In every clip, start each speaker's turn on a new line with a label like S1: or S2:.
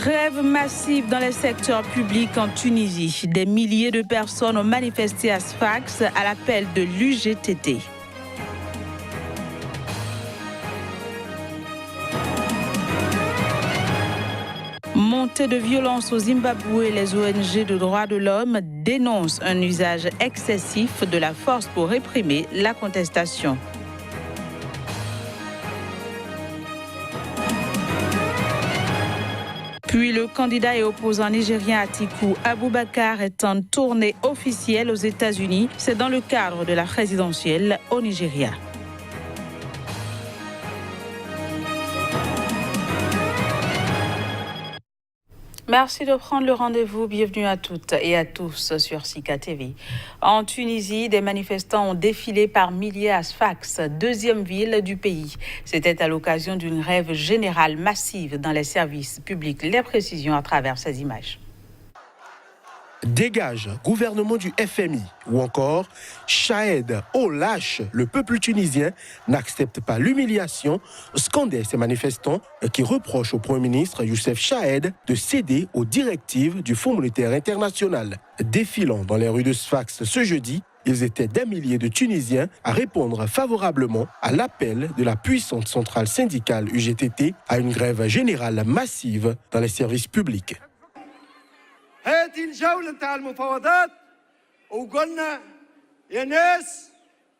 S1: Grève massive dans les secteurs publics en Tunisie. Des milliers de personnes ont manifesté à Sfax à l'appel de l'UGTT. Montée de violence au Zimbabwe, les ONG de droits de l'homme dénoncent un usage excessif de la force pour réprimer la contestation. Puis le candidat et opposant nigérien Atiku Abubakar est en tournée officielle aux États-Unis. C'est dans le cadre de la présidentielle au Nigeria. Merci de prendre le rendez-vous. Bienvenue à toutes et à tous sur Sika TV. En Tunisie, des manifestants ont défilé par milliers à Sfax, deuxième ville du pays. C'était à l'occasion d'une grève générale massive dans les services publics. Les précisions à travers ces images.
S2: Dégage, gouvernement du FMI ou encore Chahed, oh lâche, le peuple tunisien n'accepte pas l'humiliation, scandaient ces manifestants qui reprochent au Premier ministre Youssef Chahed de céder aux directives du Fonds monétaire international. Défilant dans les rues de Sfax ce jeudi, ils étaient des milliers de Tunisiens à répondre favorablement à l'appel de la puissante centrale syndicale UGTT à une grève générale massive dans les services publics.
S3: هذه الجولة نتاع المفاوضات وقلنا يا ناس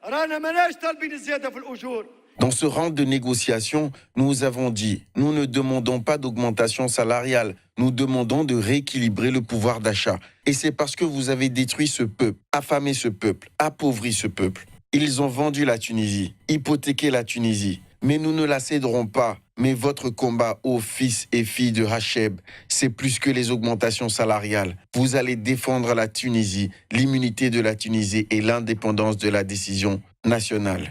S3: رانا ماناش طالبين الزيادة في الأجور.
S4: Dans ce round de négociations, nous avons dit, nous ne demandons pas d'augmentation salariale, nous demandons de rééquilibrer le pouvoir d'achat. Et c'est parce que vous avez détruit ce peuple, affamé ce peuple, appauvri ce peuple. Ils ont vendu la Tunisie, hypothéqué la Tunisie. Mais nous ne la céderons pas. Mais votre combat, ô fils et filles de Hacheb, c'est plus que les augmentations salariales. Vous allez défendre la Tunisie, l'immunité de la Tunisie et l'indépendance de la décision nationale.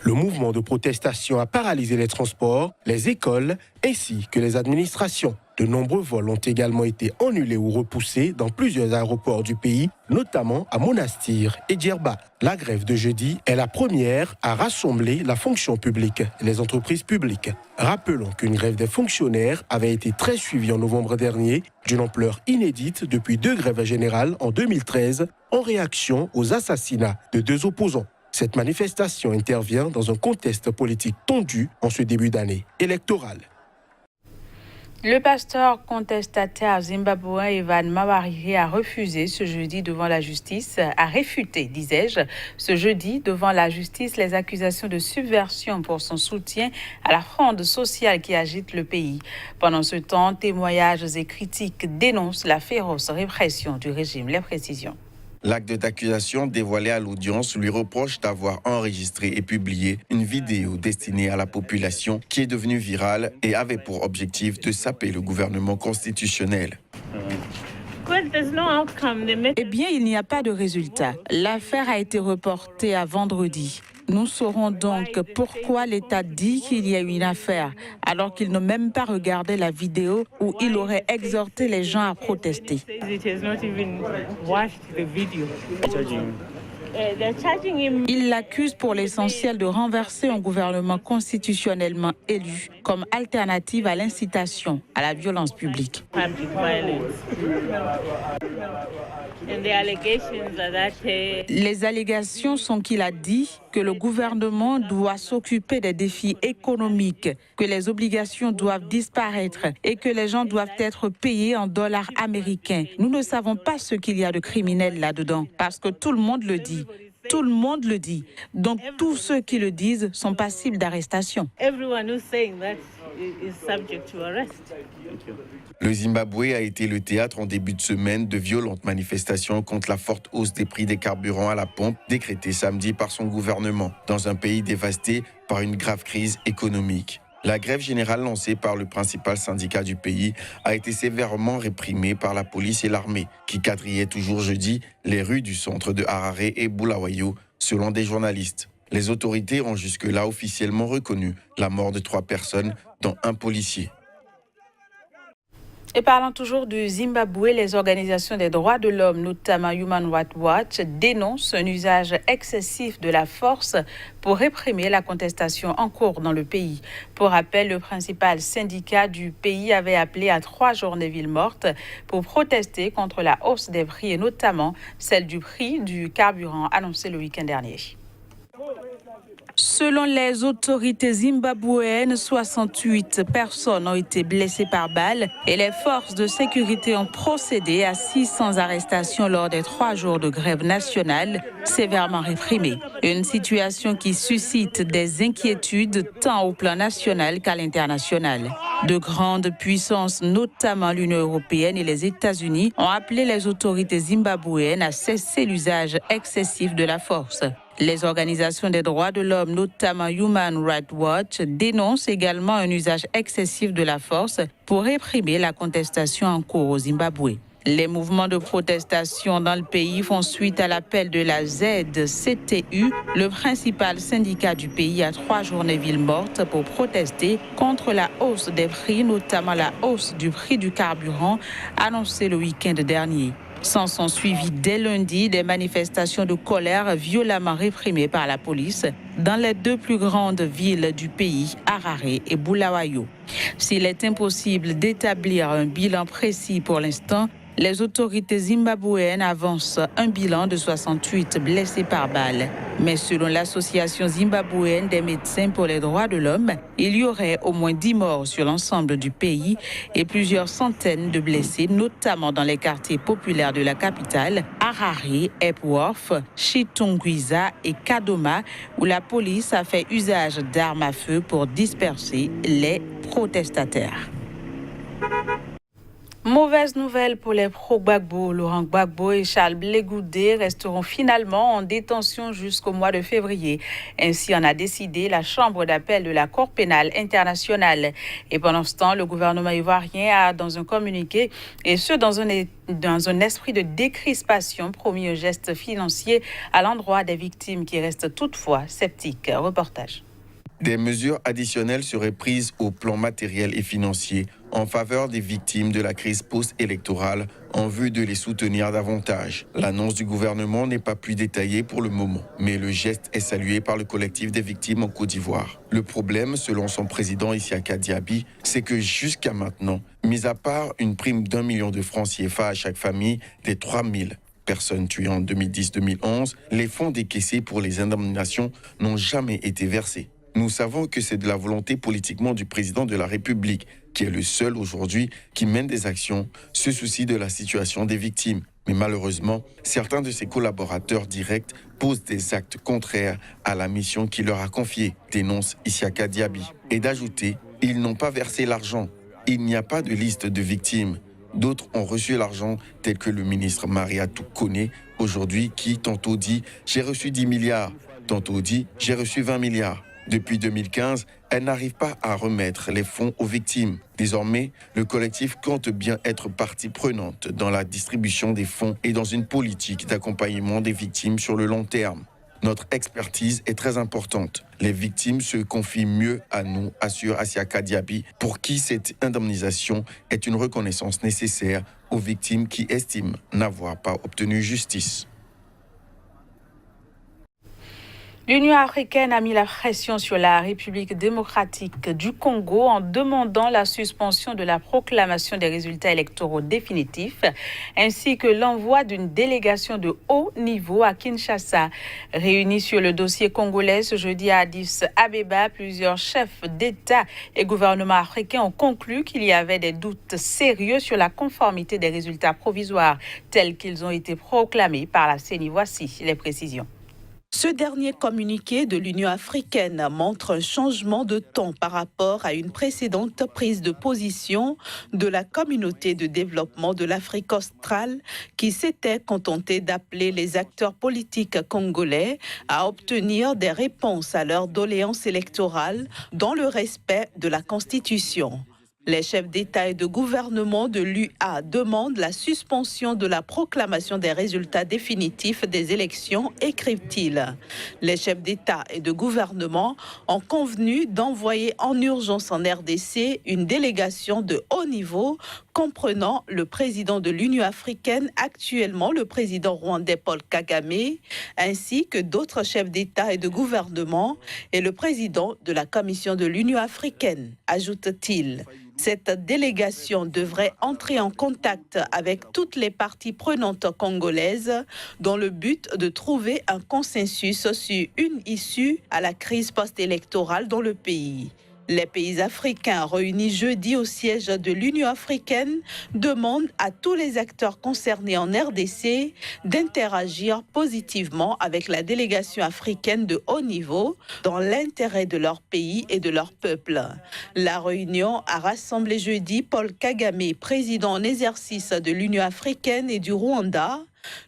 S2: Le mouvement de protestation a paralysé les transports, les écoles ainsi que les administrations. De nombreux vols ont également été annulés ou repoussés dans plusieurs aéroports du pays, notamment à Monastir et Djerba. La grève de jeudi est la première à rassembler la fonction publique et les entreprises publiques. Rappelons qu'une grève des fonctionnaires avait été très suivie en novembre dernier, d'une ampleur inédite depuis 2 grèves générales en 2013, en réaction aux assassinats de 2 opposants. Cette manifestation intervient dans un contexte politique tendu en ce début d'année électorale.
S1: Le pasteur contestataire zimbabwéen Evan Mawarire a refusé ce jeudi devant la justice, a réfuté, disais-je, ce jeudi devant la justice les accusations de subversion pour son soutien à la fronde sociale qui agite le pays. Pendant ce temps, témoignages et critiques dénoncent la féroce répression du régime. Les précisions.
S4: L'acte d'accusation dévoilé à l'audience lui reproche d'avoir enregistré et publié une vidéo destinée à la population qui est devenue virale et avait pour objectif de saper le gouvernement constitutionnel.
S1: Eh bien, il n'y a pas de résultat. L'affaire a été reportée à vendredi. Nous saurons donc pourquoi l'État dit qu'il y a une affaire, alors qu'il n'a même pas regardé la vidéo où il aurait exhorté les gens à protester. Il l'accuse pour l'essentiel de renverser un gouvernement constitutionnellement élu comme alternative à l'incitation à la violence publique. Les allégations sont qu'il a dit que le gouvernement doit s'occuper des défis économiques, que les obligations doivent disparaître et que les gens doivent être payés en dollars américains. Nous ne savons pas ce qu'il y a de criminel là-dedans, parce que tout le monde le dit. Tout le monde le dit. Donc tous ceux qui le disent sont passibles d'arrestation.
S4: Le Zimbabwe a été le théâtre en début de semaine de violentes manifestations contre la forte hausse des prix des carburants à la pompe décrétée samedi par son gouvernement, dans un pays dévasté par une grave crise économique. La grève générale lancée par le principal syndicat du pays a été sévèrement réprimée par la police et l'armée, qui quadrillaient toujours jeudi les rues du centre de Harare et Bulawayo, selon des journalistes. Les autorités ont jusque-là officiellement reconnu la mort de 3 personnes, dont un policier.
S1: Et parlant toujours du Zimbabwe, les organisations des droits de l'homme, notamment Human Rights Watch, dénoncent un usage excessif de la force pour réprimer la contestation en cours dans le pays. Pour rappel, le principal syndicat du pays avait appelé à 3 journées villes mortes pour protester contre la hausse des prix et notamment celle du prix du carburant annoncé le week-end dernier. Selon les autorités zimbabwéennes, 68 personnes ont été blessées par balles et les forces de sécurité ont procédé à 600 arrestations lors des 3 jours de grève nationale sévèrement réprimée. Une situation qui suscite des inquiétudes tant au plan national qu'à l'international. De grandes puissances, notamment l'Union européenne et les États-Unis, ont appelé les autorités zimbabwéennes à cesser l'usage excessif de la force. Les organisations des droits de l'homme, notamment Human Rights Watch, dénoncent également un usage excessif de la force pour réprimer la contestation en cours au Zimbabwe. Les mouvements de protestation dans le pays font suite à l'appel de la ZCTU, le principal syndicat du pays, à 3 journées villes mortes pour protester contre la hausse des prix, notamment la hausse du prix du carburant annoncée le week-end dernier. S'en sont suivis dès lundi des manifestations de colère violemment réprimées par la police dans les 2 plus grandes villes du pays, Harare et Bulawayo. S'il est impossible d'établir un bilan précis pour l'instant, les autorités zimbabwéennes avancent un bilan de 68 blessés par balle. Mais selon l'Association zimbabwéenne des médecins pour les droits de l'homme, il y aurait au moins 10 morts sur l'ensemble du pays et plusieurs centaines de blessés, notamment dans les quartiers populaires de la capitale, Harare, Epworth, Chitungwiza et Kadoma, où la police a fait usage d'armes à feu pour disperser les protestataires. Mauvaise nouvelle pour les pro-Gbagbo. Laurent Gbagbo et Charles Blé Goudé resteront finalement en détention jusqu'au mois de février. Ainsi en a décidé la Chambre d'appel de la Cour pénale internationale. Et pendant ce temps, le gouvernement ivoirien a, dans un communiqué, et ce dans un esprit de décrispation, promis un geste financier à l'endroit des victimes qui restent toutefois sceptiques. Reportage.
S4: Des mesures additionnelles seraient prises au plan matériel et financier en faveur des victimes de la crise post-électorale en vue de les soutenir davantage. L'annonce du gouvernement n'est pas plus détaillée pour le moment, mais le geste est salué par le collectif des victimes en Côte d'Ivoire. Le problème, selon son président Isiaka Diaby, c'est que jusqu'à maintenant, mis à part une prime d'1 million de francs CFA à chaque famille des 3000 personnes tuées en 2010-2011, les fonds décaissés pour les indemnisations n'ont jamais été versés. Nous savons que c'est de la volonté politiquement du président de la République, qui est le seul aujourd'hui qui mène des actions, se soucie de la situation des victimes. Mais malheureusement, certains de ses collaborateurs directs posent des actes contraires à la mission qu'il leur a confiée, dénonce Isiaka Diaby. Et d'ajouter, ils n'ont pas versé l'argent. Il n'y a pas de liste de victimes. D'autres ont reçu l'argent, tel que le ministre Mariatou Kone, aujourd'hui, qui tantôt dit « j'ai reçu 10 milliards », tantôt dit « j'ai reçu 20 milliards ». Depuis 2015, elle n'arrive pas à remettre les fonds aux victimes. Désormais, le collectif compte bien être partie prenante dans la distribution des fonds et dans une politique d'accompagnement des victimes sur le long terme. Notre expertise est très importante. Les victimes se confient mieux à nous, assure Isiaka Diaby, pour qui cette indemnisation est une reconnaissance nécessaire aux victimes qui estiment n'avoir pas obtenu justice.
S1: L'Union africaine a mis la pression sur la République démocratique du Congo en demandant la suspension de la proclamation des résultats électoraux définitifs ainsi que l'envoi d'une délégation de haut niveau à Kinshasa. Réunis sur le dossier congolais ce jeudi à Addis Abeba, plusieurs chefs d'État et gouvernements africains ont conclu qu'il y avait des doutes sérieux sur la conformité des résultats provisoires tels qu'ils ont été proclamés par la CENI. Voici les précisions.
S5: Ce dernier communiqué de l'Union africaine montre un changement de ton par rapport à une précédente prise de position de la communauté de développement de l'Afrique australe qui s'était contentée d'appeler les acteurs politiques congolais à obtenir des réponses à leurs doléances électorales dans le respect de la Constitution. Les chefs d'État et de gouvernement de l'UA demandent la suspension de la proclamation des résultats définitifs des élections, écrivent-ils. Les chefs d'État et de gouvernement ont convenu d'envoyer en urgence en RDC une délégation de haut niveau comprenant le président de l'Union africaine, actuellement le président rwandais Paul Kagame, ainsi que d'autres chefs d'État et de gouvernement et le président de la Commission de l'Union africaine, ajoute-t-il. Cette délégation devrait entrer en contact avec toutes les parties prenantes congolaises dans le but de trouver un consensus sur une issue à la crise post-électorale dans le pays. Les pays africains réunis jeudi au siège de l'Union africaine demandent à tous les acteurs concernés en RDC d'interagir positivement avec la délégation africaine de haut niveau dans l'intérêt de leur pays et de leur peuple. La réunion a rassemblé jeudi Paul Kagame, président en exercice de l'Union africaine et du Rwanda,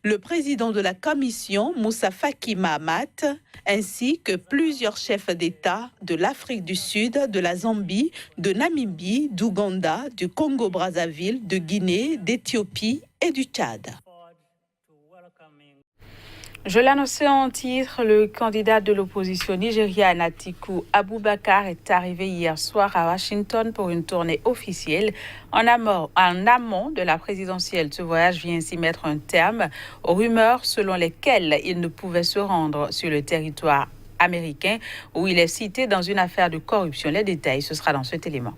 S5: le président de la Commission, Moussa Faki Mahamat, ainsi que plusieurs chefs d'État de l'Afrique du Sud, de la Zambie, de Namibie, d'Ouganda, du Congo-Brazzaville, de Guinée, d'Éthiopie et du Tchad.
S1: Je l'annonçais en titre, le candidat de l'opposition nigériane Atiku Abubakar est arrivé hier soir à Washington pour une tournée officielle. En amont de la présidentielle, ce voyage vient ainsi mettre un terme aux rumeurs selon lesquelles il ne pouvait se rendre sur le territoire américain où il est cité dans une affaire de corruption. Les détails, ce sera dans cet élément.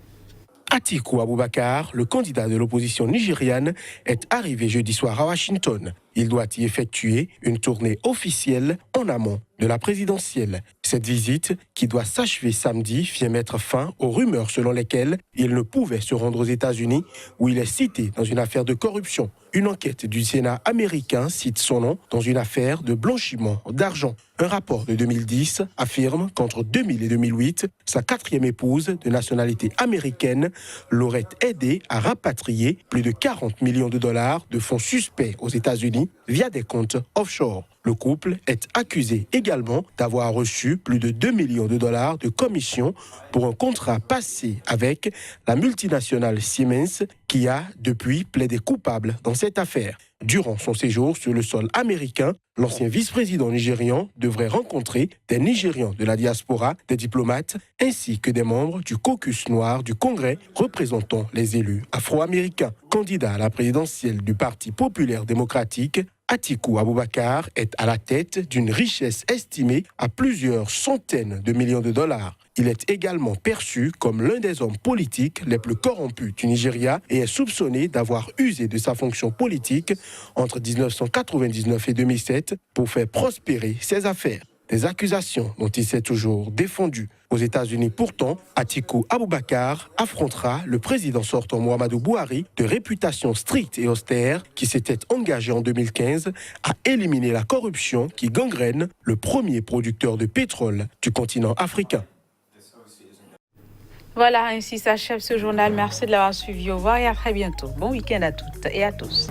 S2: Atiku Abubakar, le candidat de l'opposition nigériane, est arrivé jeudi soir à Washington. Il doit y effectuer une tournée officielle en amont de la présidentielle. Cette visite, qui doit s'achever samedi, vient mettre fin aux rumeurs selon lesquelles il ne pouvait se rendre aux États-Unis où il est cité dans une affaire de corruption. Une enquête du Sénat américain cite son nom dans une affaire de blanchiment d'argent. Un rapport de 2010 affirme qu'entre 2000 et 2008, sa quatrième épouse de nationalité américaine l'aurait aidé à rapatrier plus de 40 millions de dollars de fonds suspects aux États-Unis via des comptes offshore. Le couple est accusé également d'avoir reçu plus de 2 millions de dollars de commission pour un contrat passé avec la multinationale Siemens qui a depuis plaidé coupable dans cette affaire. Durant son séjour sur le sol américain, l'ancien vice-président nigérian devrait rencontrer des Nigérians de la diaspora, des diplomates, ainsi que des membres du caucus noir du Congrès représentant les élus afro-américains. Candidat à la présidentielle du Parti populaire démocratique, Atiku Abubakar est à la tête d'une richesse estimée à plusieurs centaines de millions de dollars. Il est également perçu comme l'un des hommes politiques les plus corrompus du Nigeria et est soupçonné d'avoir usé de sa fonction politique entre 1999 et 2007 pour faire prospérer ses affaires. Des accusations dont il s'est toujours défendu. Aux États-Unis, pourtant, Atiku Abubakar affrontera le président sortant Muhammadu Buhari, de réputation stricte et austère, qui s'était engagé en 2015 à éliminer la corruption qui gangrène le premier producteur de pétrole du continent africain.
S1: Voilà, ainsi s'achève ce journal. Merci de l'avoir suivi. Au revoir et à très bientôt. Bon week-end à toutes et à tous.